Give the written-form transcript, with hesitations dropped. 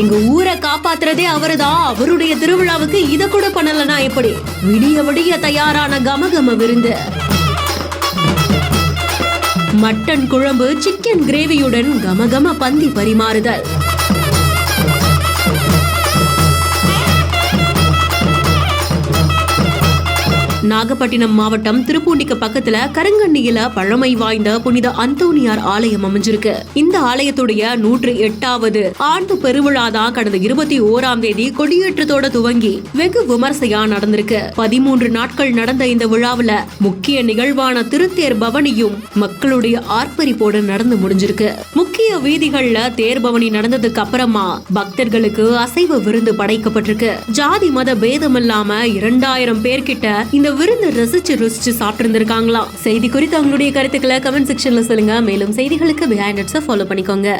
எங்க ஊரை காப்பாத்துறதே அவருதான். அவருடைய திருவிழாவுக்கு இத கூட பண்ணலனா எப்படி? விடிய விடிய தயாரான கமகம விருந்து. மட்டன் குழம்பு சிக்கன் கிரேவியுடன் கமகம பந்தி பரிமாறுதல். நாகப்பட்டினம் மாவட்டம் திருப்பூண்டிக்கு பக்கத்துல கருங்கண்ணியில பழமை வாய்ந்த புனித அந்தோனியார் ஆலயம் அமைஞ்சிருக்கு. இந்த ஆலயத்துடைய 108வது ஆண்டு பெருவிழா தான் கடந்த 21ஆம் தேதி கொடியேற்றத்தோட துவங்கி வெகு விமர்சையா நடந்திருக்கு. 13 நாட்கள் நடந்த இந்த விழாவுல முக்கிய நிகழ்வான திருத்தேர் பவனியும் மக்களுடைய ஆர்ப்பரிப்போடு நடந்து முடிஞ்சிருக்கு. முக்கிய வீதிகள்ல தேர் பவனி நடந்ததுக்கு அப்புறமா பக்தர்களுக்கு அசைவ விருந்து படைக்கப்பட்டிருக்கு. ஜாதி மத பேதம் இல்லாம 2000 பேர்கிட்ட இந்த விருந்து ரசிச்சு சாப்பிட்டு இருந்திருக்காங்களாம். செய்தி குறித்து அவங்களுடைய கருத்துக்களை கமெண்ட் செக்ஷன்ல சொல்லுங்க. மேலும் செய்திகளுக்கு பிஹைண்ட் இட்ஸை ஃபாலோ பண்ணிக்கோங்க.